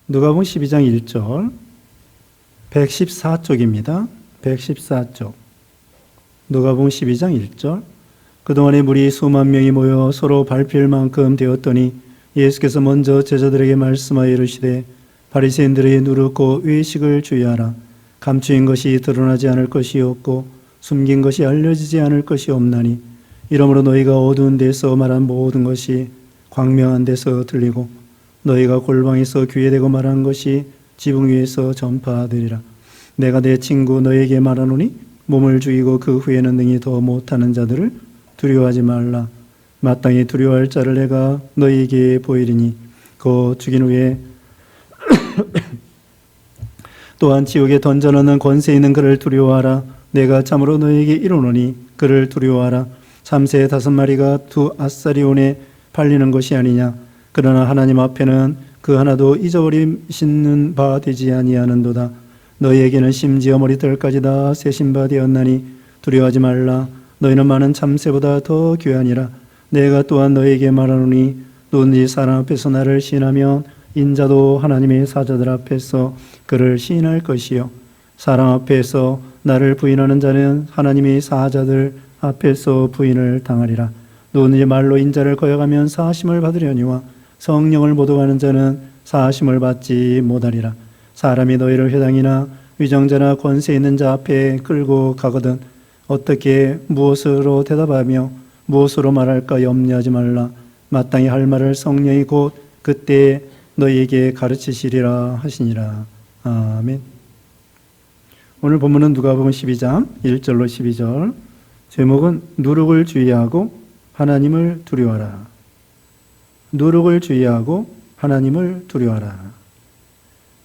누가복음 12장 1절 114쪽입니다. 114쪽 누가복음 12장 1절 그동안에 무리 수만 명이 모여 서로 밟힐 만큼 되었더니 예수께서 먼저 제자들에게 말씀하여 이르시되 바리새인들의 누룩고 외식을 주의하라. 감추인 것이 드러나지 않을 것이 없고 숨긴 것이 알려지지 않을 것이 없나니 이러므로 너희가 어두운 데서 말한 모든 것이 광명한 데서 들리고 너희가 골방에서 귀에 대고 말한 것이 지붕 위에서 전파되리라. 내가 내 친구 너에게 말하노니 몸을 죽이고 그 후에는 능히 더 못하는 자들을 두려워하지 말라. 마땅히 두려워할 자를 내가 너희에게 보이리니 그 죽인 후에 또한 지옥에 던져넣는 권세 있는 그를 두려워하라. 내가 참으로 너희에게 이르노니 그를 두려워하라. 참새 5마리가 2 아사리온에 팔리는 것이 아니냐. 그러나 하나님 앞에는 그 하나도 잊어버리시는 바 되지 아니하는도다. 너희에게는 심지어 머리털까지 다 세신 바 되었나니 두려워하지 말라. 너희는 많은 참새보다 더 귀하니라. 내가 또한 너희에게 말하노니 누구든지 사람 앞에서 나를 시인하면 인자도 하나님의 사자들 앞에서 그를 시인할 것이요 사람 앞에서 나를 부인하는 자는 하나님의 사자들 앞에서 부인을 당하리라. 누구든지 말로 인자를 거역하면 사하심을 받으려니와 성령을 모독하는 자는 사하심을 받지 못하리라. 사람이 너희를 회당이나 위정자나 권세 있는 자 앞에 끌고 가거든 어떻게 무엇으로 대답하며 무엇으로 말할까 염려하지 말라. 마땅히 할 말을 성령이 곧 그때 너희에게 가르치시리라 하시니라. 아멘. 오늘 본문은 누가복음 12장 1절로 12절. 제목은 누룩을 주의하고 하나님을 두려워하라. 누룩을 주의하고 하나님을 두려워하라.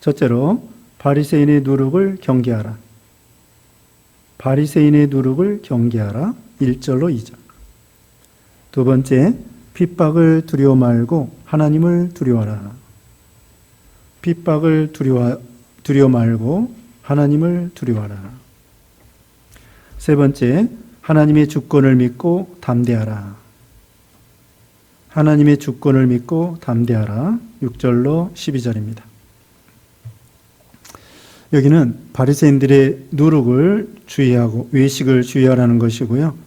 첫째로 바리새인의 누룩을 경계하라. 바리새인의 누룩을 경계하라. 1절로 2절. 두 번째, 핍박을 두려워 말고 하나님을 두려워하라. 핍박을 두려워 말고 하나님을 두려워하라. 세 번째, 하나님의 주권을 믿고 담대하라. 하나님의 주권을 믿고 담대하라. 6절로 12절입니다. 여기는 바리새인들의 누룩을 주의하고 외식을 주의하라는 것이고요.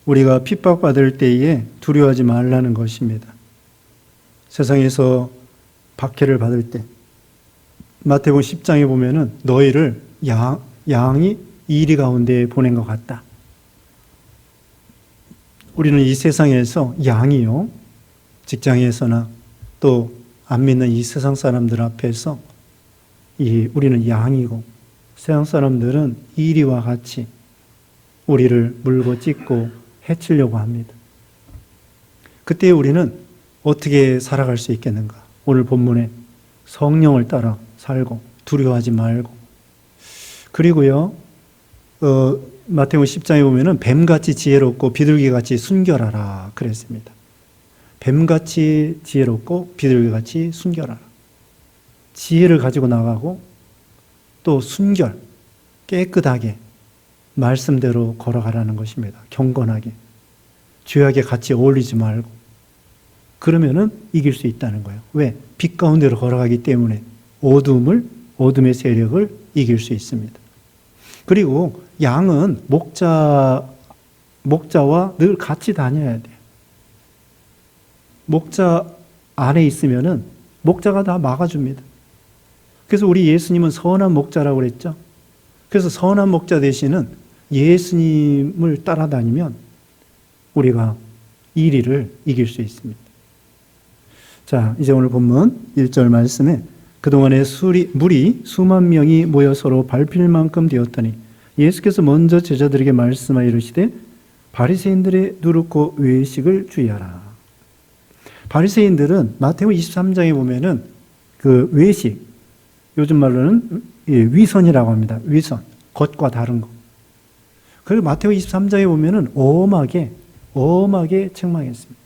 우리가 핍박받을 때에 두려워하지 말라는 것입니다. 세상에서 박해를 받을 때 마태복음 10장에 보면은 너희를 양이 이리 가운데 보낸 것 같다. 우리는 이 세상에서 양이요. 직장에서나 또 안 믿는 이 세상 사람들 앞에서 우리는 양이고 세상 사람들은 이리와 같이 우리를 물고 찢고 해치려고 합니다. 그때 우리는 어떻게 살아갈 수 있겠는가? 오늘 본문에 성령을 따라 살고 두려워하지 말고 그리고요 마태복음 10장에 보면은 뱀같이 지혜롭고 비둘기같이 순결하라 그랬습니다. 뱀같이 지혜롭고 비둘기같이 순결하라. 지혜를 가지고 나가고 또 순결, 깨끗하게 말씀대로 걸어가라는 것입니다. 경건하게. 죄악에 같이 어울리지 말고. 그러면은 이길 수 있다는 거예요. 왜? 빛 가운데로 걸어가기 때문에 어둠의 세력을 이길 수 있습니다. 그리고 양은 목자와 늘 같이 다녀야 돼요. 목자 안에 있으면은 목자가 다 막아줍니다. 그래서 우리 예수님은 선한 목자라고 그랬죠. 그래서 선한 목자 대신은 예수님을 따라다니면 우리가 이 일을 이길 수 있습니다. 자, 이제 오늘 본문 1절 말씀에 그동안에 무리 수만 명이 모여 서로 밟힐 만큼 되었더니 예수께서 먼저 제자들에게 말씀하여 이르시되 바리새인들의 누룩고 외식을 주의하라. 바리새인들은 마태복음 23장에 보면은 그 외식, 요즘 말로는 위선이라고 합니다. 위선, 겉과 다른 거. 그리고 마태복음 23장에 보면은 엄하게 책망했습니다.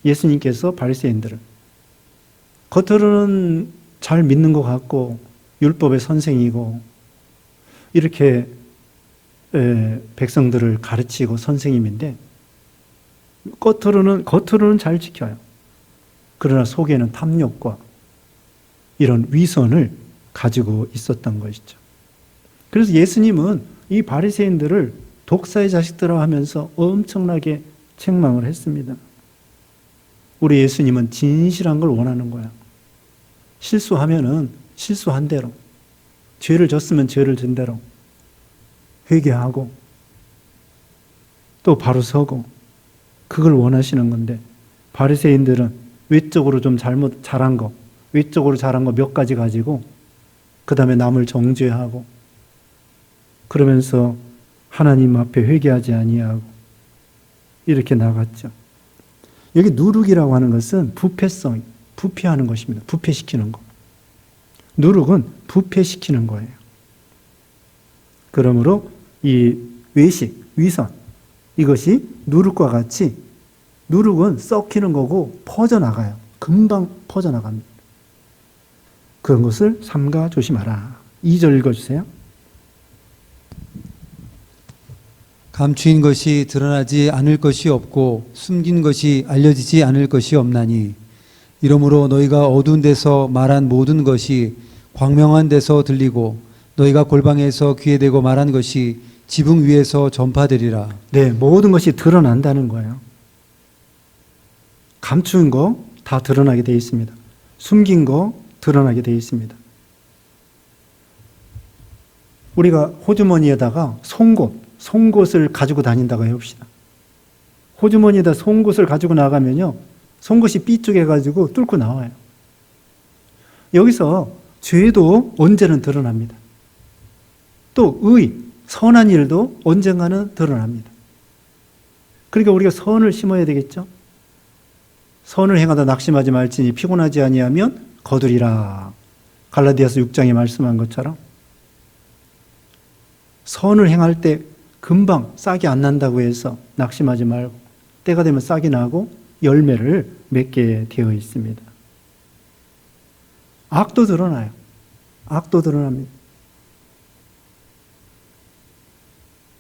예수님께서 바리새인들을 겉으로는 잘 믿는 것 같고 율법의 선생이고 이렇게 백성들을 가르치고 선생님인데 겉으로는 잘 지켜요. 그러나 속에는 탐욕과 이런 위선을 가지고 있었던 것이죠. 그래서 예수님은 이 바리새인들을 독사의 자식들아 하면서 엄청나게 책망을 했습니다. 우리 예수님은 진실한 걸 원하는 거야. 실수하면은 실수한 대로, 죄를 졌으면 죄를 진 대로 회개하고 또 바로 서고, 그걸 원하시는 건데, 바리새인들은 외적으로 좀 잘한 거, 외적으로 잘한 거 몇 가지 가지고 그 다음에 남을 정죄하고 그러면서 하나님 앞에 회개하지 아니하고 이렇게 나갔죠. 여기 누룩이라고 하는 것은 부패성, 부패하는 것입니다. 부패시키는 거. 누룩은 부패시키는 거예요. 그러므로 이 외식, 위선, 이것이 누룩과 같이, 누룩은 썩히는 거고 퍼져나가요. 금방 퍼져나갑니다. 그런 것을 삼가 조심하라. 2절 읽어주세요. 감추인 것이 드러나지 않을 것이 없고 숨긴 것이 알려지지 않을 것이 없나니 이러므로 너희가 어두운 데서 말한 모든 것이 광명한 데서 들리고 너희가 골방에서 귀에 대고 말한 것이 지붕 위에서 전파되리라. 네, 모든 것이 드러난다는 거예요. 감춘 거 다 드러나게 되어 있습니다. 숨긴 거 드러나게 되어 있습니다. 우리가 호주머니에다가 송곳을 가지고 다닌다고 해봅시다. 호주머니에다 송곳을 가지고 나가면요, 송곳이 삐죽해가지고 뚫고 나와요. 여기서 죄도 언제는 드러납니다. 또 선한 일도 언젠가는 드러납니다. 그러니까 우리가 선을 심어야 되겠죠. 선을 행하다 낙심하지 말지니 피곤하지 아니하면 거두리라. 갈라디아서 6장에 말씀한 것처럼 선을 행할 때 금방 싹이 안 난다고 해서 낙심하지 말고 때가 되면 싹이 나고 열매를 맺게 되어 있습니다. 악도 드러나요. 악도 드러납니다.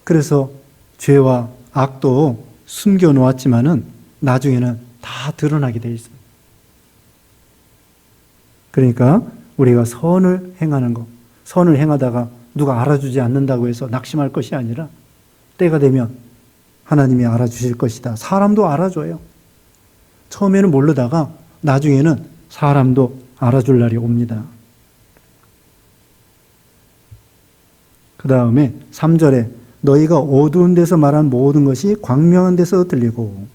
그래서 죄와 악도 숨겨놓았지만은 나중에는 다 드러나게 되어 있습니다. 그러니까 우리가 선을 행하는 것, 선을 행하다가 누가 알아주지 않는다고 해서 낙심할 것이 아니라 때가 되면 하나님이 알아주실 것이다. 사람도 알아줘요. 처음에는 모르다가 나중에는 사람도 알아줄 날이 옵니다. 그 다음에 3절에 너희가 어두운 데서 말한 모든 것이 광명한 데서 들리고,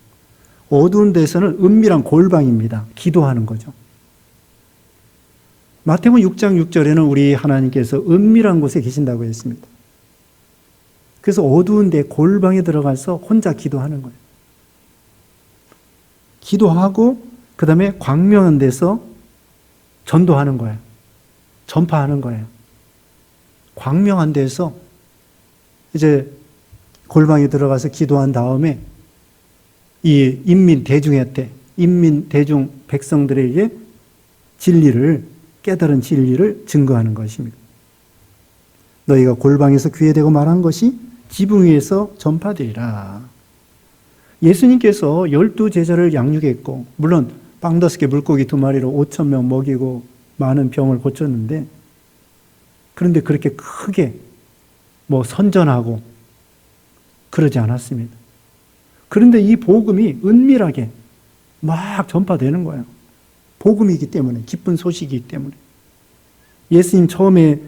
어두운 데서는 은밀한 골방입니다. 기도하는 거죠. 마태복음 6장 6절에는 우리 하나님께서 은밀한 곳에 계신다고 했습니다. 그래서 어두운 데 골방에 들어가서 혼자 기도하는 거예요. 기도하고 그 다음에 광명한 데서 전도하는 거예요. 전파하는 거예요. 광명한 데서 이제 골방에 들어가서 기도한 다음에 이 인민 대중 백성들에게 깨달은 진리를 증거하는 것입니다. 너희가 골방에서 귀에 대고 말한 것이 지붕 위에서 전파되리라. 예수님께서 12제자를 양육했고, 물론 빵 5개 물고기 2마리로 5,000명 먹이고 많은 병을 고쳤는데, 그런데 그렇게 크게 선전하고 그러지 않았습니다. 그런데 이 복음이 은밀하게 막 전파되는 거예요. 복음이기 때문에, 기쁜 소식이기 때문에. 예수님 처음에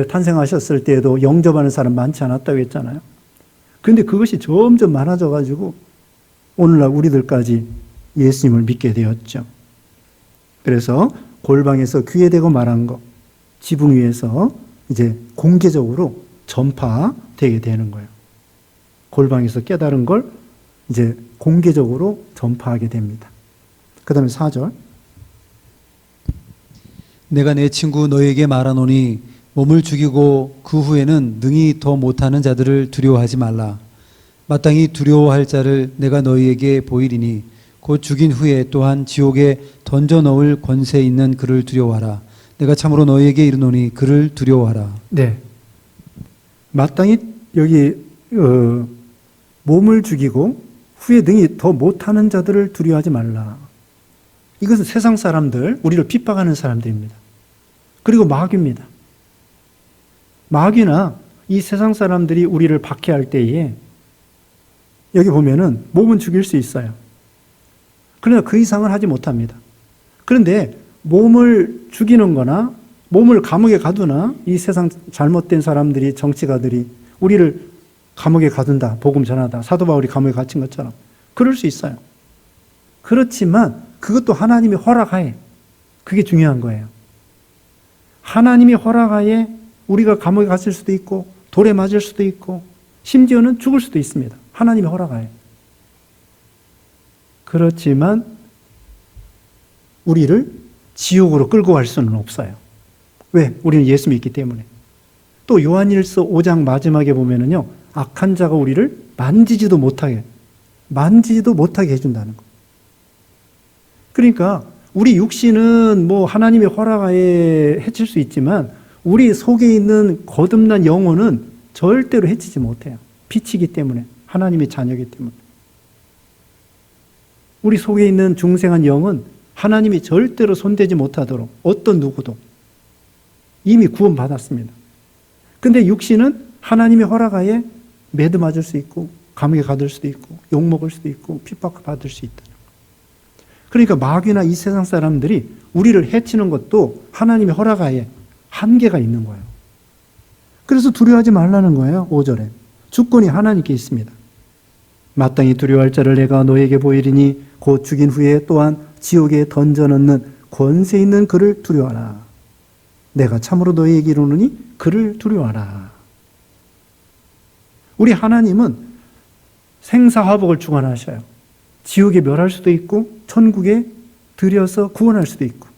탄생하셨을 때에도 영접하는 사람 많지 않았다고 했잖아요. 그런데 그것이 점점 많아져가지고 오늘날 우리들까지 예수님을 믿게 되었죠. 그래서 골방에서 귀에 대고 말한 것, 지붕 위에서 이제 공개적으로 전파되게 되는 거예요. 골방에서 깨달은 걸 이제 공개적으로 전파하게 됩니다. 그 다음에 4절. 내가 내 친구 너에게 말하노니 몸을 죽이고 그 후에는 능히 더 못하는 자들을 두려워하지 말라. 마땅히 두려워할 자를 내가 너희에게 보이리니 곧 죽인 후에 또한 지옥에 던져 넣을 권세 있는 그를 두려워하라. 내가 참으로 너희에게 이르노니 그를 두려워하라. 네. 마땅히 여기 몸을 죽이고 후에 능히 더 못하는 자들을 두려워하지 말라. 이것은 세상 사람들, 우리를 핍박하는 사람들입니다. 그리고 마귀입니다. 마귀나 이 세상 사람들이 우리를 박해할 때에 여기 보면은 몸은 죽일 수 있어요. 그러나 그 이상은 하지 못합니다. 그런데 몸을 죽이는 거나 몸을 감옥에 가두나 이 세상 잘못된 사람들이, 정치가들이 우리를 감옥에 가둔다, 복음 전하다, 사도 바울이 감옥에 갇힌 것처럼 그럴 수 있어요. 그렇지만 그것도 하나님의 허락하에, 그게 중요한 거예요. 하나님의 허락하에 우리가 감옥에 갇힐 수도 있고 돌에 맞을 수도 있고 심지어는 죽을 수도 있습니다. 하나님의 허락하에. 그렇지만 우리를 지옥으로 끌고 갈 수는 없어요. 왜? 우리는 예수 믿기 때문에. 또 요한일서 5장 마지막에 보면은요, 악한 자가 우리를 만지지도 못하게 해준다는 거. 그러니까 우리 육신은 뭐 하나님의 허락하에 해칠 수 있지만 우리 속에 있는 거듭난 영혼은 절대로 해치지 못해요. 빛이기 때문에, 하나님의 자녀이기 때문에. 우리 속에 있는 중생한 영은 하나님이 절대로 손대지 못하도록 어떤 누구도 이미 구원받았습니다. 근데 육신은 하나님의 허락하에 매드 맞을 수 있고 감옥에 가둘 수도 있고 욕먹을 수도 있고 핍박받을 수 있다. 그러니까 마귀나 이 세상 사람들이 우리를 해치는 것도 하나님의 허락하에 한계가 있는 거예요. 그래서 두려워하지 말라는 거예요. 5절에. 주권이 하나님께 있습니다. 마땅히 두려워할 자를 내가 너에게 보이리니 곧 죽인 후에 또한 지옥에 던져넣는 권세 있는 그를 두려워하라. 내가 참으로 너에게 이르노니 그를 두려워하라. 우리 하나님은 생사화복을 주관하셔요. 지옥에 멸할 수도 있고 천국에 들여서 구원할 수도 있고.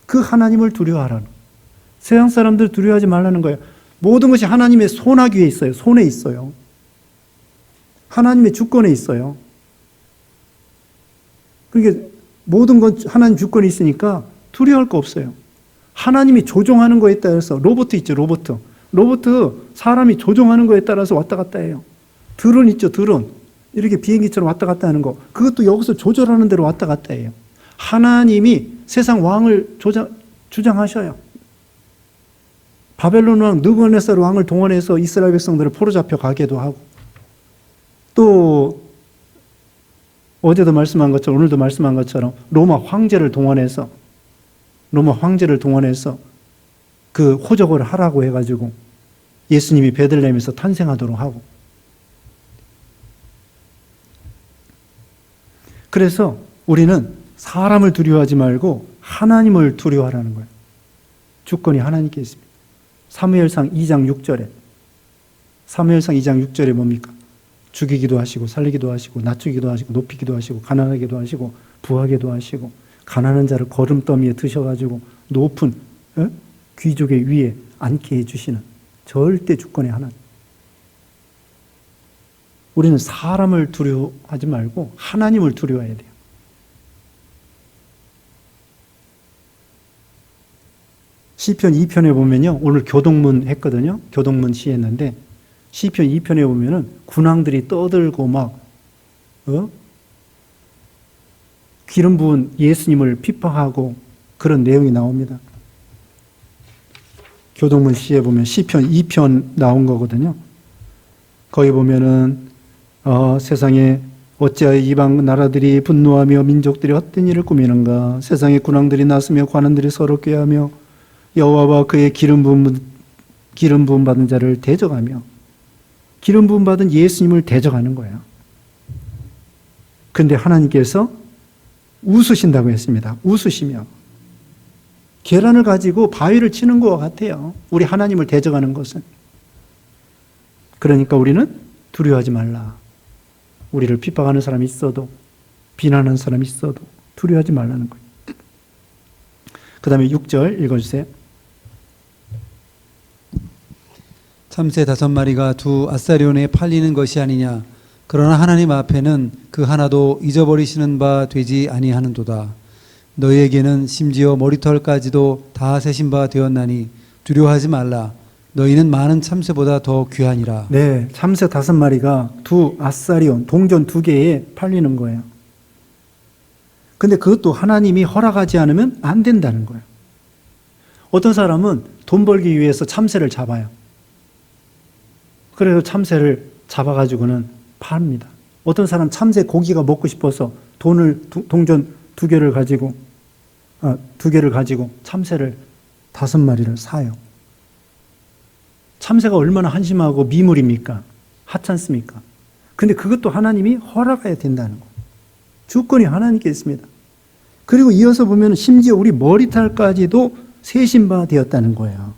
그 하나님을 두려워하라는, 세상 사람들 두려워하지 말라는 거예요. 모든 것이 하나님의 손아귀에 있어요. 손에 있어요. 하나님의 주권에 있어요. 그러니까 모든 건 하나님 주권이 있으니까 두려워할 거 없어요. 하나님이 조종하는 거에 따라서, 로봇 있죠, 로봇. 사람이 조종하는 거에 따라서 왔다 갔다 해요. 드론 있죠, 드론. 이렇게 비행기처럼 왔다 갔다 하는 거. 그것도 여기서 조절하는 대로 왔다 갔다 해요. 하나님이 세상 왕을 주장하셔요. 바벨론 왕 느부갓네살 왕을 동원해서 이스라엘 백성들을 포로잡혀 가게도 하고, 또 어제도 말씀한 것처럼 오늘도 말씀한 것처럼 로마 황제를 동원해서 그 호적을 하라고 해가지고 예수님이 베들레헴에서 탄생하도록 하고. 그래서 우리는 사람을 두려워하지 말고 하나님을 두려워하라는 거예요. 주권이 하나님께 있습니다. 사무엘상 2장 6절에 뭡니까? 죽이기도 하시고 살리기도 하시고 낮추기도 하시고 높이기도 하시고 가난하게도 하시고 부하게도 하시고 가난한 자를 거름더미에 드셔가지고 높은 귀족의 위에 앉게 해주시는 절대 주권의 하나님. 우리는 사람을 두려워하지 말고 하나님을 두려워해야 돼요. 시편 2편에 보면요, 오늘 교동문 했거든요. 교동문 시했는데 시편 2편에 보면은 군왕들이 떠들고 막 기름 부은 예수님을 핍박하고 그런 내용이 나옵니다. 교동문 시에 보면 시편 2편 나온 거거든요. 거기 보면은 세상에 어찌하여 이방 나라들이 분노하며 민족들이 헛된 일을 꾸미는가. 세상의 군왕들이 나서며 관원들이 서로 꾀하며 여호와와 그의 기름 부음 받은 자를 대적하며, 기름 부음 받은 예수님을 대적하는 거예요. 그런데 하나님께서 웃으신다고 했습니다. 웃으시며 계란을 가지고 바위를 치는 것과 같아요. 우리 하나님을 대적하는 것은. 그러니까 우리는 두려워하지 말라. 우리를 핍박하는 사람이 있어도, 비난하는 사람이 있어도 두려워하지 말라는 거예요. 그 다음에 6절 읽어주세요. 참새 5마리가 두 아사리온에 팔리는 것이 아니냐. 그러나 하나님 앞에는 그 하나도 잊어버리시는 바 되지 아니하는도다. 너희에게는 심지어 머리털까지도 다 세신 바 되었나니 두려워하지 말라. 너희는 많은 참새보다 더 귀하니라. 네, 참새 5마리가 두 아사리온, 동전 2개에 팔리는 거예요. 근데 그것도 하나님이 허락하지 않으면 안 된다는 거예요. 어떤 사람은 돈 벌기 위해서 참새를 잡아요. 그래서 참새를 잡아가지고는 팝니다. 어떤 사람 참새 고기가 먹고 싶어서 동전 두 개를 가지고 참새를 5마리를 사요. 참새가 얼마나 한심하고 미물입니까? 하찮습니까? 근데 그것도 하나님이 허락해야 된다는 거예요. 주권이 하나님께 있습니다. 그리고 이어서 보면 심지어 우리 머리털까지도 세신 바 되었다는 거예요.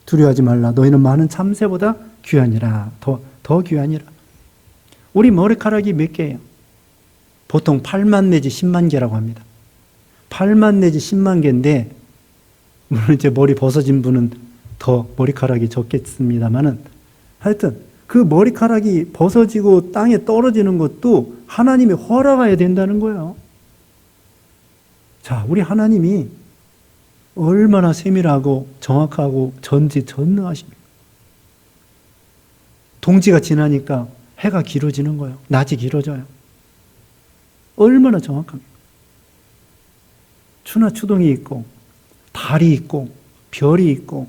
두려워하지 말라. 너희는 많은 참새보다 귀하니라. 더 귀하니라. 우리 머리카락이 몇 개예요? 보통 8만 내지 10만 개라고 합니다. 8만 내지 10만 개인데, 물론 이제 머리 벗어진 분은 더 머리카락이 적겠습니다만은, 하여튼 그 머리카락이 벗어지고 땅에 떨어지는 것도 하나님이 허락해야 된다는 거예요. 자, 우리 하나님이 얼마나 세밀하고 정확하고 전지전능하십니까? 동지가 지나니까 해가 길어지는 거예요. 낮이 길어져요. 얼마나 정확합니까? 추나 추동이 있고 달이 있고 별이 있고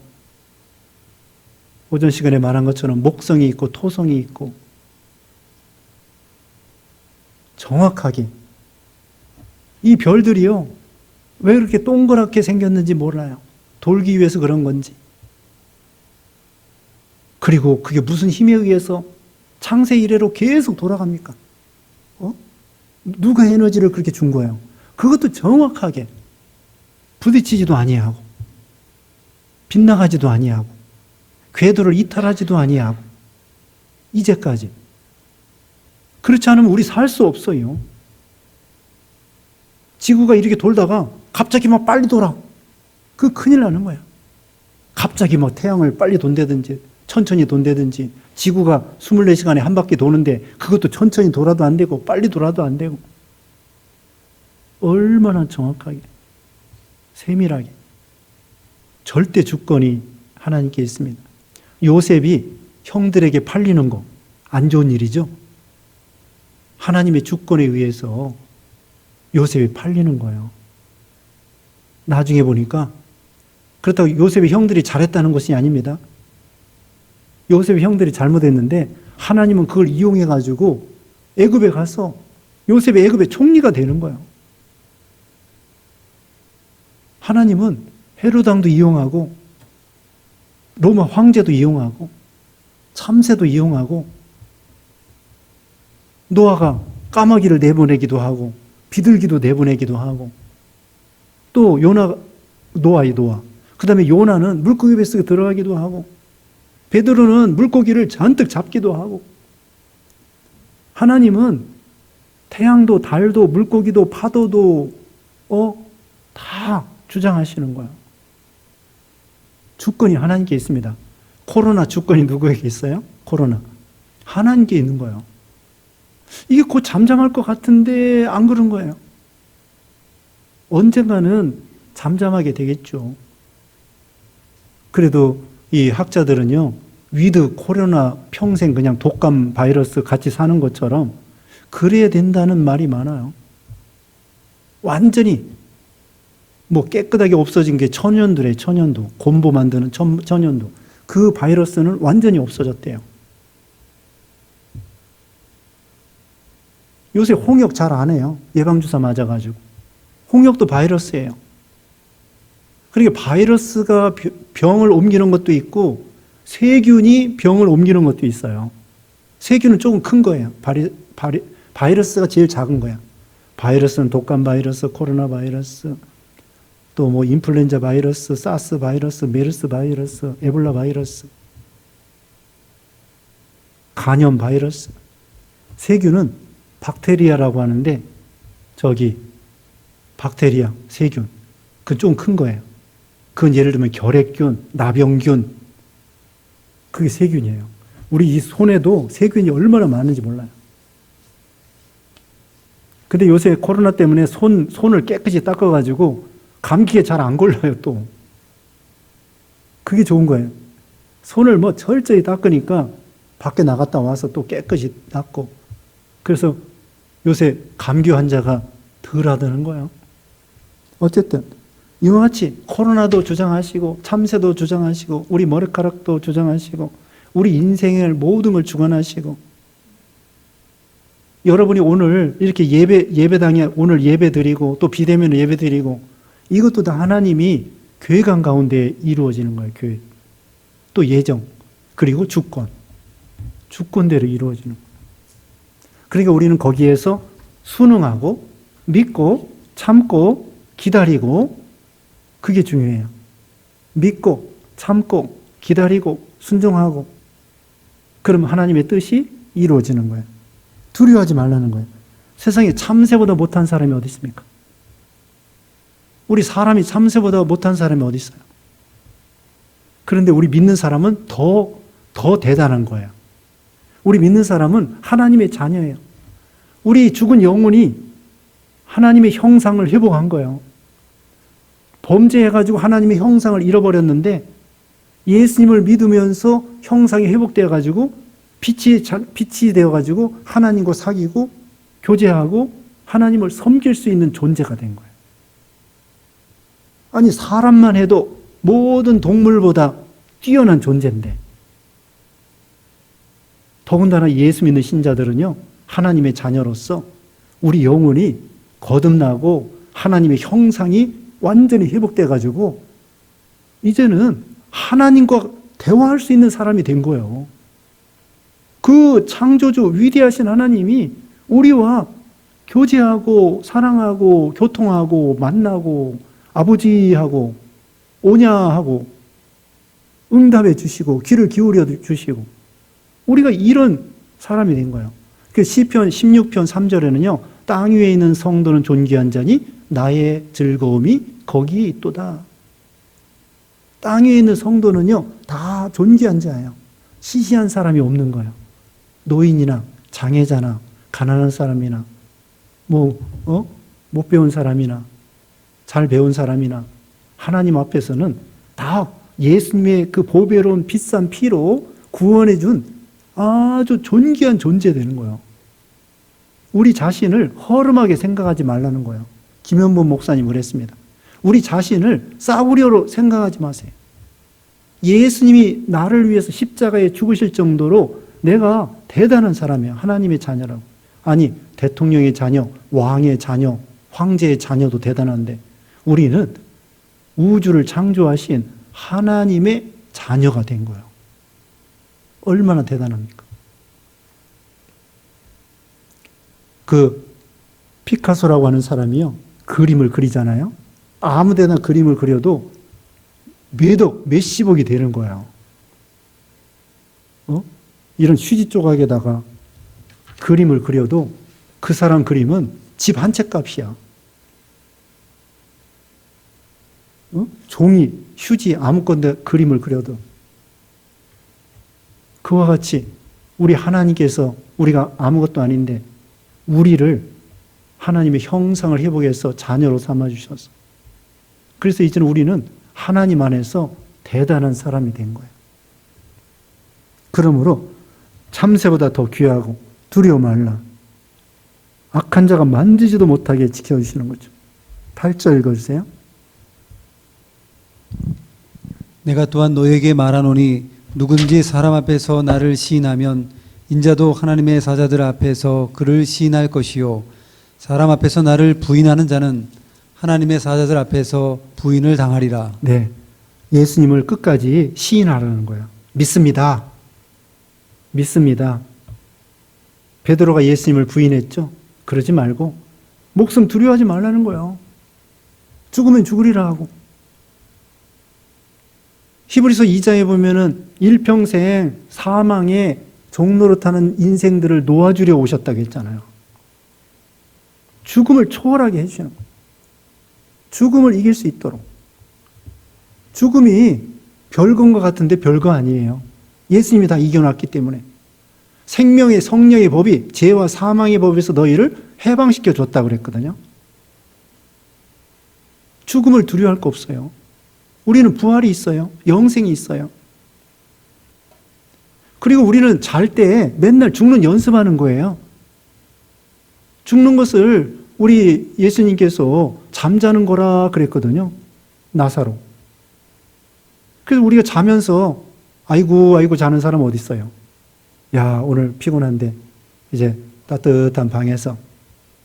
오전 시간에 말한 것처럼 목성이 있고 토성이 있고 정확하게 이 별들이요 왜 그렇게 동그랗게 생겼는지 몰라요. 돌기 위해서 그런 건지. 그리고 그게 무슨 힘에 의해서 창세 이래로 계속 돌아갑니까? 누가 에너지를 그렇게 준 거예요? 그것도 정확하게 부딪히지도 아니하고 빗나가지도 아니하고 궤도를 이탈하지도 아니하고 이제까지. 그렇지 않으면 우리 살 수 없어요. 지구가 이렇게 돌다가 갑자기 막 빨리 돌아. 그 큰일 나는 거야. 갑자기 뭐 태양을 빨리 돈다든지 천천히 돈다든지 지구가 24시간에 한 바퀴 도는데 그것도 천천히 돌아도 안 되고 빨리 돌아도 안 되고 얼마나 정확하게 세밀하게 절대 주권이 하나님께 있습니다. 요셉이 형들에게 팔리는 거 안 좋은 일이죠. 하나님의 주권에 의해서 요셉이 팔리는 거예요. 나중에 보니까 그렇다고 요셉의 형들이 잘했다는 것이 아닙니다. 요셉의 형들이 잘못했는데 하나님은 그걸 이용해 가지고 애굽에 가서 요셉이 애굽의 총리가 되는 거예요. 하나님은 헤롯 왕도 이용하고 로마 황제도 이용하고 참새도 이용하고 노아가 까마귀를 내보내기도 하고 비둘기도 내보내기도 하고 또 노아 그 다음에 요나는 물고기 뱃속에 들어가기도 하고 베드로는 물고기를 잔뜩 잡기도 하고 하나님은 태양도 달도 물고기도 파도도 다 주장하시는 거예요. 주권이 하나님께 있습니다. 코로나 주권이 누구에게 있어요? 코로나. 하나님께 있는 거예요. 이게 곧 잠잠할 것 같은데 안 그런 거예요. 언젠가는 잠잠하게 되겠죠. 그래도 이 학자들은요, 위드 코로나 평생 그냥 독감 바이러스 같이 사는 것처럼 그래야 된다는 말이 많아요. 완전히 뭐 깨끗하게 없어진 게 천연두, 곰보 만드는 천연두. 그 바이러스는 완전히 없어졌대요. 요새 홍역 잘 안 해요. 예방주사 맞아가지고. 홍역도 바이러스예요. 그러니까 바이러스가 병을 옮기는 것도 있고 세균이 병을 옮기는 것도 있어요. 세균은 조금 큰 거예요. 바이러스가 제일 작은 거야. 바이러스는 독감 바이러스, 코로나 바이러스, 또 뭐 인플루엔자 바이러스, 사스 바이러스, 메르스 바이러스, 에볼라 바이러스, 간염 바이러스. 세균은 박테리아라고 하는데 저기 박테리아, 세균. 그건 좀 큰 거예요. 그건 예를 들면 결핵균, 나병균. 그게 세균이에요. 우리 이 손에도 세균이 얼마나 많은지 몰라요. 근데 요새 코로나 때문에 손을 깨끗이 닦아가지고 감기에 잘 안 걸려요, 또. 그게 좋은 거예요. 손을 뭐 철저히 닦으니까 밖에 나갔다 와서 또 깨끗이 닦고. 그래서 요새 감기 환자가 덜 하다는 거예요. 어쨌든 이와 같이 코로나도 주장하시고 참새도 주장하시고 우리 머리카락도 주장하시고 우리 인생을 모든 걸 주관하시고 여러분이 오늘 이렇게 예배당에 오늘 예배 드리고 또 비대면으로 예배 드리고 이것도 다 하나님이 계획안 가운데 이루어지는 거예요. 계획. 또 예정. 그리고 주권대로 이루어지는 거예요. 그러니까 우리는 거기에서 순응하고 믿고 참고 기다리고 그게 중요해요. 믿고 참고 기다리고 순종하고 그러면 하나님의 뜻이 이루어지는 거예요. 두려워하지 말라는 거예요. 세상에 참새보다 못한 사람이 어디 있습니까? 우리 사람이 참새보다 못한 사람이 어디 있어요? 그런데 우리 믿는 사람은 더 대단한 거예요. 우리 믿는 사람은 하나님의 자녀예요. 우리 죽은 영혼이 하나님의 형상을 회복한 거예요. 범죄해가지고 하나님의 형상을 잃어버렸는데 예수님을 믿으면서 형상이 회복되어가지고 빛이 되어가지고 하나님과 사귀고 교제하고 하나님을 섬길 수 있는 존재가 된 거예요. 아니 사람만 해도 모든 동물보다 뛰어난 존재인데 더군다나 예수 믿는 신자들은요 하나님의 자녀로서 우리 영혼이 거듭나고 하나님의 형상이 완전히 회복돼가지고 이제는 하나님과 대화할 수 있는 사람이 된 거예요. 그 창조주 위대하신 하나님이 우리와 교제하고 사랑하고 교통하고 만나고 아버지하고 오냐하고 응답해 주시고 귀를 기울여 주시고 우리가 이런 사람이 된 거예요. 그 시편 16편 3절에는요. 땅 위에 있는 성도는 존귀한 자니 나의 즐거움이 거기에 있도다. 땅 위에 있는 성도는요. 다 존귀한 자예요. 시시한 사람이 없는 거예요. 노인이나 장애자나 가난한 사람이나 못 배운 사람이나 잘 배운 사람이나 하나님 앞에서는 다 예수님의 그 보배로운 비싼 피로 구원해 준 아주 존귀한 존재 되는 거예요. 우리 자신을 허름하게 생각하지 말라는 거예요. 김현범 목사님 그랬습니다. 우리 자신을 싸구려로 생각하지 마세요. 예수님이 나를 위해서 십자가에 죽으실 정도로 내가 대단한 사람이에요. 하나님의 자녀라고. 아니 대통령의 자녀, 왕의 자녀, 황제의 자녀도 대단한데 우리는 우주를 창조하신 하나님의 자녀가 된 거예요. 얼마나 대단합니까? 그 피카소라고 하는 사람이요. 그림을 그리잖아요. 아무 데나 그림을 그려도 몇십억이 되는 거예요. 이런 휴지 조각에다가 그림을 그려도 그 사람 그림은 집 한 채 값이야. 종이, 휴지 아무건데 그림을 그려도 그와 같이 우리 하나님께서 우리가 아무것도 아닌데 우리를 하나님의 형상을 회복해서 자녀로 삼아주셔서 그래서 이제는 우리는 하나님 안에서 대단한 사람이 된 거예요. 그러므로 참새보다 더 귀하고 두려워 말라. 악한 자가 만지지도 못하게 지켜주시는 거죠. 8절 읽어주세요. 내가 또한 너에게 말하노니 누군지 사람 앞에서 나를 시인하면 인자도 하나님의 사자들 앞에서 그를 시인할 것이요 사람 앞에서 나를 부인하는 자는 하나님의 사자들 앞에서 부인을 당하리라. 네, 예수님을 끝까지 시인하라는 거예요. 믿습니다. 믿습니다. 베드로가 예수님을 부인했죠. 그러지 말고 목숨 두려워하지 말라는 거예요. 죽으면 죽으리라 하고. 히브리서 2장에 보면은 일평생 사망의 종노릇하는 인생들을 놓아주려 오셨다고 했잖아요. 죽음을 초월하게 해주시는 거예요. 죽음을 이길 수 있도록. 죽음이 별건 것 같은데 별거 아니에요. 예수님이 다 이겨놨기 때문에. 생명의 성령의 법이 죄와 사망의 법에서 너희를 해방시켜 줬다고 그랬거든요. 죽음을 두려워할 거 없어요. 우리는 부활이 있어요. 영생이 있어요. 그리고 우리는 잘 때 맨날 죽는 연습하는 거예요. 죽는 것을 우리 예수님께서 잠자는 거라 그랬거든요. 나사로. 그래서 우리가 자면서 아이고 아이고 자는 사람 어디 있어요? 야, 오늘 피곤한데 이제 따뜻한 방에서,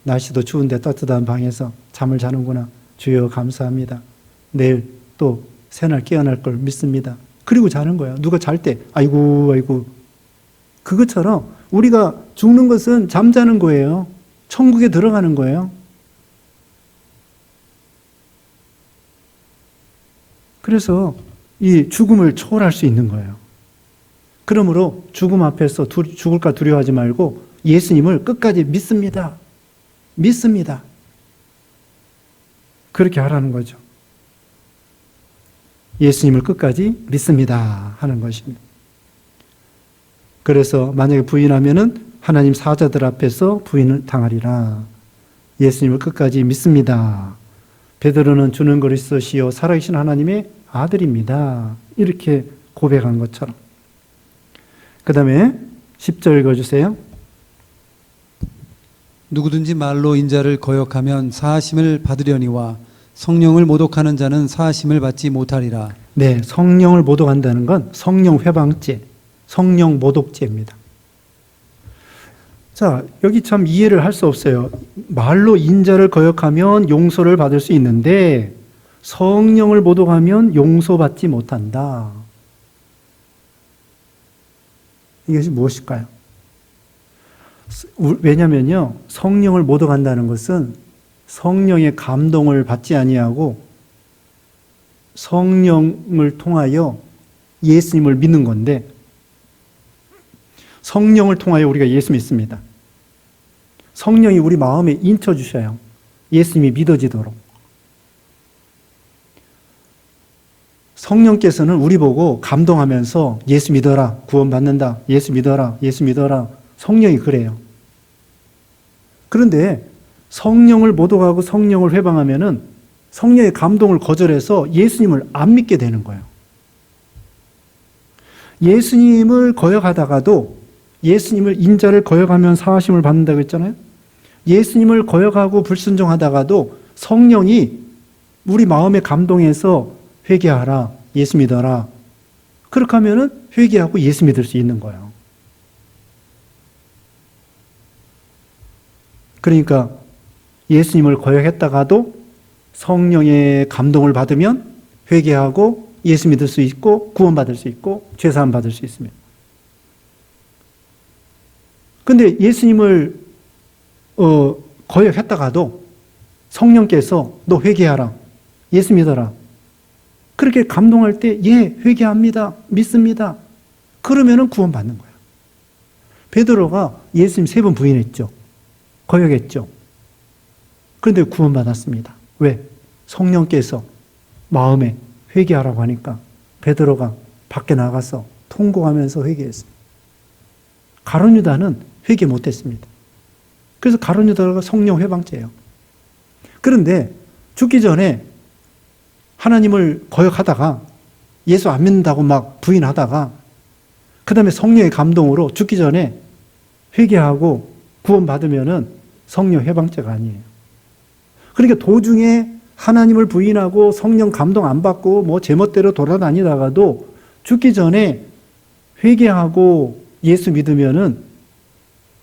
날씨도 추운데 따뜻한 방에서 잠을 자는구나. 주여 감사합니다. 내일 또 새날 깨어날 걸 믿습니다. 그리고 자는 거예요. 누가 잘 때 아이고 아이고. 그것처럼 우리가 죽는 것은 잠자는 거예요. 천국에 들어가는 거예요. 그래서 이 죽음을 초월할 수 있는 거예요. 그러므로 죽음 앞에서 죽을까 두려워하지 말고 예수님을 끝까지 믿습니다. 믿습니다. 그렇게 하라는 거죠. 예수님을 끝까지 믿습니다 하는 것입니다. 그래서 만약에 부인하면은 하나님 사자들 앞에서 부인을 당하리라. 예수님을 끝까지 믿습니다. 베드로는 주는 그리스도시요 살아계신 하나님의 아들입니다. 이렇게 고백한 것처럼. 그 다음에 10절 읽어주세요. 누구든지 말로 인자를 거역하면 사하심을 받으려니와 성령을 모독하는 자는 사하심을 받지 못하리라. 네, 성령을 모독한다는 건 성령 회방죄, 성령 모독죄입니다. 자, 여기 참 이해를 할 수 없어요. 말로 인자를 거역하면 용서를 받을 수 있는데 성령을 모독하면 용서받지 못한다. 이것이 무엇일까요? 왜냐면요, 성령을 모독한다는 것은 성령의 감동을 받지 아니하고 성령을 통하여 예수님을 믿는 건데, 성령을 통하여 우리가 예수 믿습니다. 성령이 우리 마음에 인쳐 주셔요. 예수님이 믿어지도록. 성령께서는 우리 보고 감동하면서 예수 믿어라, 구원받는다, 예수 믿어라, 예수 믿어라. 성령이 그래요. 그런데 성령을 모독하고 성령을 회방하면은 성령의 감동을 거절해서 예수님을 안 믿게 되는 거예요. 예수님을 거역하다가도, 예수님을 인자를 거역하면 사하심을 받는다고 했잖아요. 예수님을 거역하고 불순종하다가도 성령이 우리 마음에 감동해서 회개하라, 예수 믿어라. 그렇게 하면은 회개하고 예수 믿을 수 있는 거예요. 그러니까 예수님을 거역했다가도 성령의 감동을 받으면 회개하고 예수 믿을 수 있고 구원받을 수 있고 죄사함 받을 수 있습니다. 근데 예수님을 거역했다가도 성령께서 너 회개하라, 예수 믿어라. 그렇게 감동할 때 예, 회개합니다, 믿습니다. 그러면은 구원받는 거예요. 베드로가 예수님 3번 부인했죠. 거역했죠. 그런데 구원받았습니다. 왜? 성령께서 마음에 회개하라고 하니까 베드로가 밖에 나가서 통곡하면서 회개했습니다. 가룟 유다는 회개 못했습니다. 그래서 가룟 유다가 성령 회방죄예요. 그런데 죽기 전에 하나님을 거역하다가 예수 안 믿는다고 막 부인하다가 그 다음에 성령의 감동으로 죽기 전에 회개하고 구원받으면은 성령 회방죄가 아니에요. 그러니까 도중에 하나님을 부인하고 성령 감동 안 받고 뭐 제멋대로 돌아다니다가도 죽기 전에 회개하고 예수 믿으면은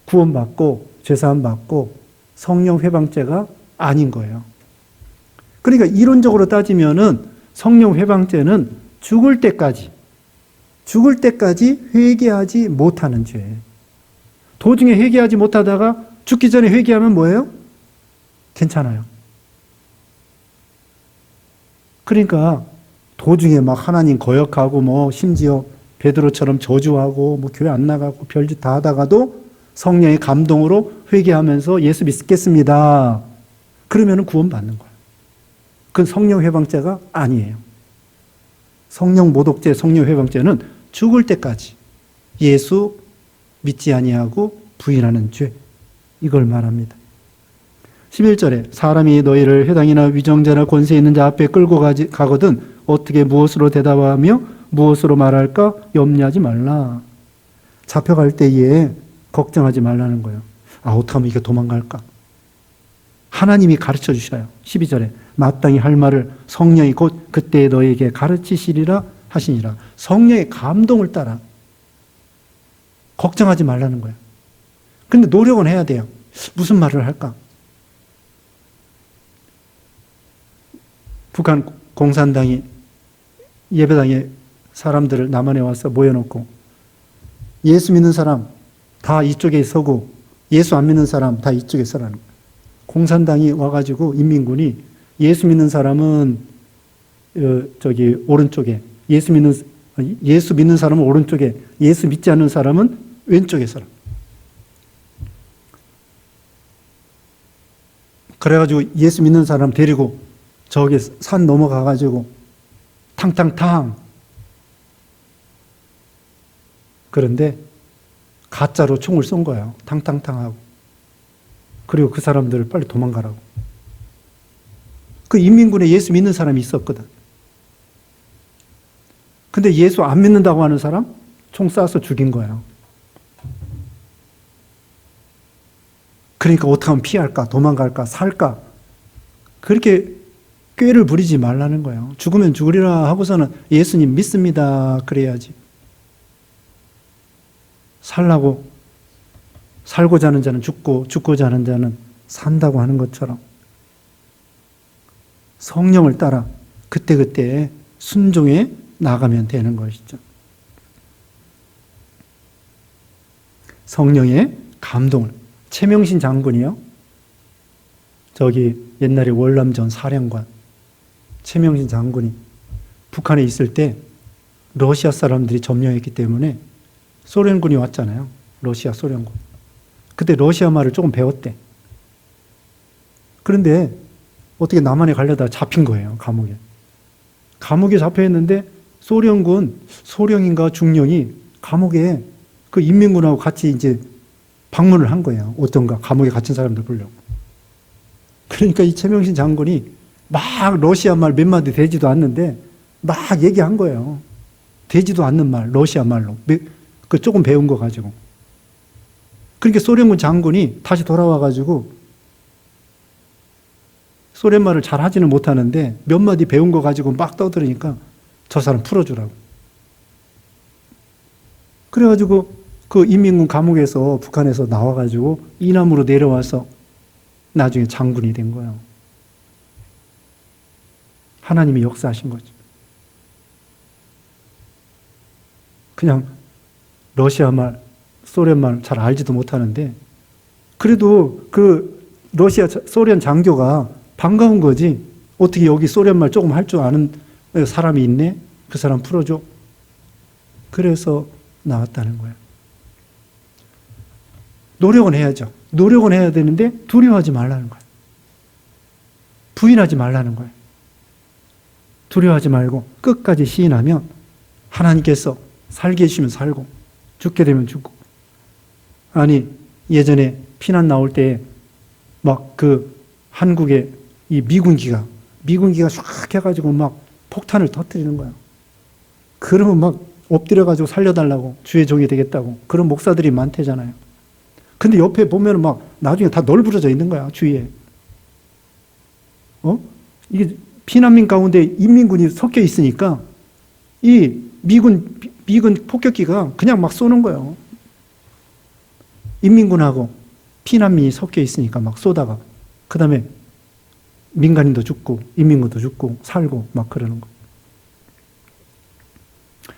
구원받고 죄사함 받고 성령 회방죄가 아닌 거예요. 그러니까 이론적으로 따지면은 성령 회방죄는 죽을 때까지 회개하지 못하는 죄예요. 도중에 회개하지 못하다가 죽기 전에 회개하면 뭐예요? 괜찮아요. 그러니까 도중에 막 하나님 거역하고 뭐 심지어 베드로처럼 저주하고 뭐 교회 안 나가고 별짓 다 하다가도 성령의 감동으로 회개하면서 예수 믿겠습니다. 그러면은 구원받는 거예요. 그건 성령 회방죄가 아니에요. 성령 모독죄, 성령 회방죄는 죽을 때까지 예수 믿지 아니하고 부인하는 죄, 이걸 말합니다. 11절에 사람이 너희를 회당이나 위정자나 권세 있는 자 앞에 끌고 가거든 어떻게 무엇으로 대답하며 무엇으로 말할까 염려하지 말라. 잡혀갈 때에 걱정하지 말라는 거예요. 어떻게 하면 이게 도망갈까? 하나님이 가르쳐 주셔요. 12절에 마땅히 할 말을 성령이 곧 그때 너에게 가르치시리라 하시니라. 성령의 감동을 따라. 걱정하지 말라는 거예요. 근데 노력은 해야 돼요. 무슨 말을 할까? 북한 공산당이 예배당에 사람들을 남한에 와서 모여놓고 예수 믿는 사람 다 이쪽에 서고 예수 안 믿는 사람 다 이쪽에 서라는 거예요. 공산당이 와가지고 인민군이 예수 믿는 사람은 저기 오른쪽에 예수 믿는 사람은 오른쪽에 예수 믿지 않는 사람은 왼쪽에 서라. 그래가지고 예수 믿는 사람 데리고 저기 산 넘어가가지고 탕탕탕. 그런데 가짜로 총을 쏜 거예요. 탕탕탕 하고. 그리고 그 사람들을 빨리 도망가라고. 그 인민군에 예수 믿는 사람이 있었거든. 근데 예수 안 믿는다고 하는 사람 총 쏴서 죽인 거예요. 그러니까 어떻게 하면 피할까? 도망갈까? 살까? 그렇게 꾀를 부리지 말라는 거예요. 죽으면 죽으리라 하고서는 예수님 믿습니다. 그래야지. 살고자 하는 자는 죽고 죽고자 하는 자는 산다고 하는 것처럼 성령을 따라 그때그때 순종해 나가면 되는 것이죠. 성령의 감동을. 최명신 장군이요. 저기 옛날에 월남전 사령관 최명신 장군이 북한에 있을 때 러시아 사람들이 점령했기 때문에 소련군이 왔잖아요. 러시아 소련군. 그때 러시아 말을 조금 배웠대. 그런데 어떻게 남한에 가려다 잡힌 거예요. 감옥에 잡혀 있는데 소령인가 중령이 감옥에 그 인민군하고 같이 이제 방문을 한 거예요. 어떤가 감옥에 갇힌 사람들 보려고. 그러니까 이 최명신 장군이 막 러시아 말 몇 마디 되지도 않는데 막 얘기한 거예요. 되지도 않는 말, 러시아 말로. 그 조금 배운 거 가지고. 그러니까 소련군 장군이 다시 돌아와가지고 소련 말을 잘 하지는 못하는데 몇 마디 배운 거 가지고 막 떠들으니까 저 사람 풀어주라고. 그래가지고 그 인민군 감옥에서 북한에서 나와가지고 이남으로 내려와서 나중에 장군이 된 거예요. 하나님이 역사하신 거죠. 그냥 러시아 말, 소련 말 잘 알지도 못하는데 그래도 그 소련 장교가 반가운 거지. 어떻게 여기 소련 말 조금 할 줄 아는 사람이 있네? 그 사람 풀어줘. 그래서 나왔다는 거예요. 노력은 해야죠. 노력은 해야 되는데 두려워하지 말라는 거예요. 부인하지 말라는 거예요. 두려워하지 말고 끝까지 시인하면 하나님께서 살게 해주시면 살고 죽게 되면 죽고. 아니 예전에 피난 나올 때 막 그 한국에 이 미군기가 샥 해가지고 막 폭탄을 터뜨리는 거야. 그러면 막 엎드려가지고 살려달라고 주의 종이 되겠다고 그런 목사들이 많대잖아요. 근데 옆에 보면 막 나중에 다 널브러져 있는 거야 주위에. 이게 피난민 가운데 인민군이 섞여 있으니까 이 미군 폭격기가 그냥 막 쏘는 거예요. 인민군하고 피난민이 섞여 있으니까 막 쏘다가 그 다음에 민간인도 죽고 인민군도 죽고 살고 막 그러는 거.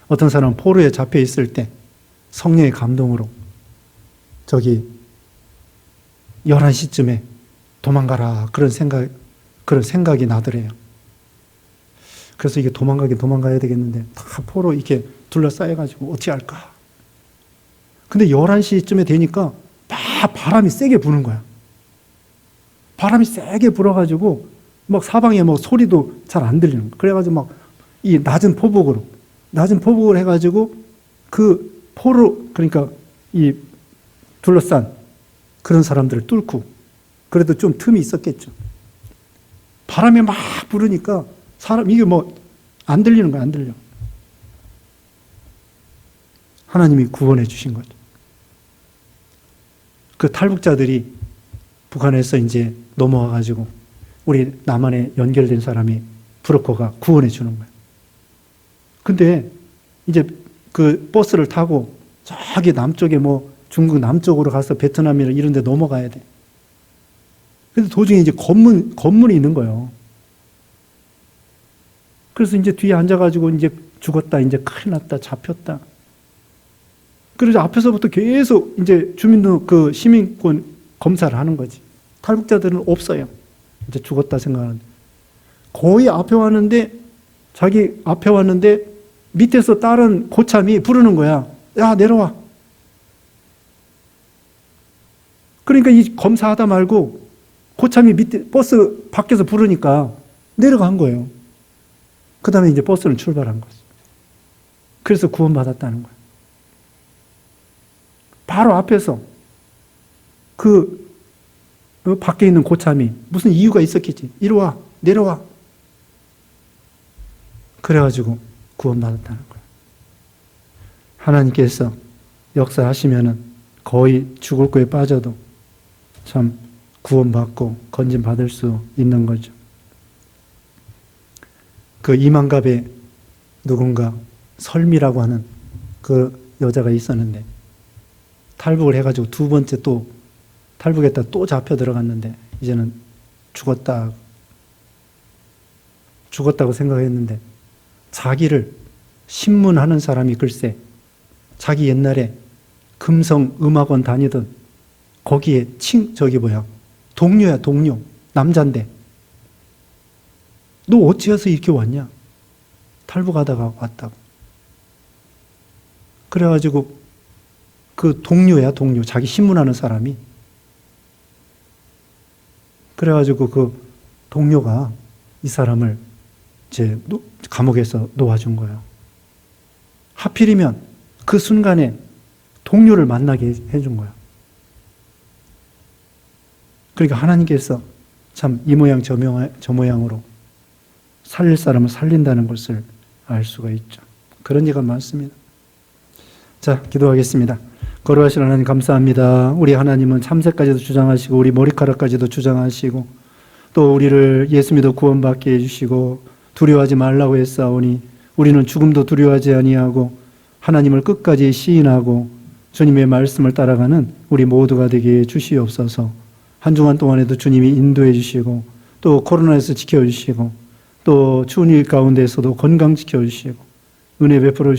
어떤 사람은 포로에 잡혀 있을 때 성령의 감동으로 저기 11시쯤에 도망가라 그런 생각이 나더래요. 그래서 이게 도망가야 되겠는데 다 포로 이렇게 둘러싸여가지고 어떻게 할까? 근데 11시쯤에 되니까 막 바람이 세게 부는 거야. 바람이 세게 불어가지고 막 사방에 뭐 소리도 잘 안 들리는 거야. 그래가지고 막 이 낮은 포복으로 해가지고 그 포로 그러니까 이 둘러싼 그런 사람들을 뚫고 그래도 좀 틈이 있었겠죠. 바람이 막 부르니까 이게 뭐 안 들리는 거야, 안 들려. 하나님이 구원해 주신 거죠. 그 탈북자들이 북한에서 이제 넘어와가지고 우리 남한에 연결된 사람이 브로커가 구원해 주는 거예요. 근데 이제 그 버스를 타고 저기 남쪽에 뭐 중국 남쪽으로 가서 베트남이나 이런 데 넘어가야 돼. 근데 도중에 이제 건물이 있는 거예요. 그래서 이제 뒤에 앉아가지고 이제 죽었다, 이제 큰일 났다, 잡혔다. 그래서 앞에서부터 계속 이제 주민등 그 시민권 검사를 하는 거지. 탈북자들은 없어요. 이제 죽었다 생각하는데. 거의 앞에 왔는데, 자기 앞에 왔는데, 밑에서 다른 고참이 부르는 거야. 야, 내려와. 그러니까 이 검사하다 말고, 고참이 밑에, 버스 밖에서 부르니까 내려간 거예요. 그 다음에 이제 버스는 출발한 거죠. 그래서 구원받았다는 거예요. 바로 앞에서 그 밖에 있는 고참이 무슨 이유가 있었겠지. 이리 와, 내려와. 그래가지고 구원받았다는 거예요. 하나님께서 역사하시면은 거의 죽을 거에 빠져도 참 구원받고 건진받을 수 있는 거죠. 그 이만갑에 누군가 설미라고 하는 그 여자가 있었는데 탈북을 해가지고 두 번째 또 탈북했다 또 잡혀 들어갔는데 이제는 죽었다고 생각했는데 자기를 신문하는 사람이 글쎄 자기 옛날에 금성음악원 다니던 거기에 동료야 동료 남잔데 너 어찌해서 이렇게 왔냐? 탈북하다가 왔다고. 그래가지고 그 동료야 동료 자기 신문하는 사람이 그래가지고 그 동료가 이 사람을 이제 감옥에서 놓아준 거예요. 하필이면 그 순간에 동료를 만나게 해준 거예요. 그러니까 하나님께서 참 이 모양 저 모양으로 살릴 사람을 살린다는 것을 알 수가 있죠. 그런 예가 많습니다. 자, 기도하겠습니다. 거룩하신 하나님 감사합니다. 우리 하나님은 참새까지도 주장하시고 우리 머리카락까지도 주장하시고 또 우리를 예수 믿어 구원받게 해주시고 두려워하지 말라고 했사오니 우리는 죽음도 두려워하지 아니하고 하나님을 끝까지 시인하고 주님의 말씀을 따라가는 우리 모두가 되게 해주시옵소서. 한 주간 동안에도 주님이 인도해 주시고 또 코로나에서 지켜주시고 또 추운 일 가운데에서도 건강 지켜주시고 은혜 베풀어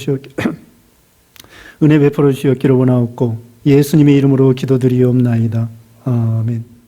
주시옵기를 원하옵고 예수님의 이름으로 기도드리옵나이다. 아멘.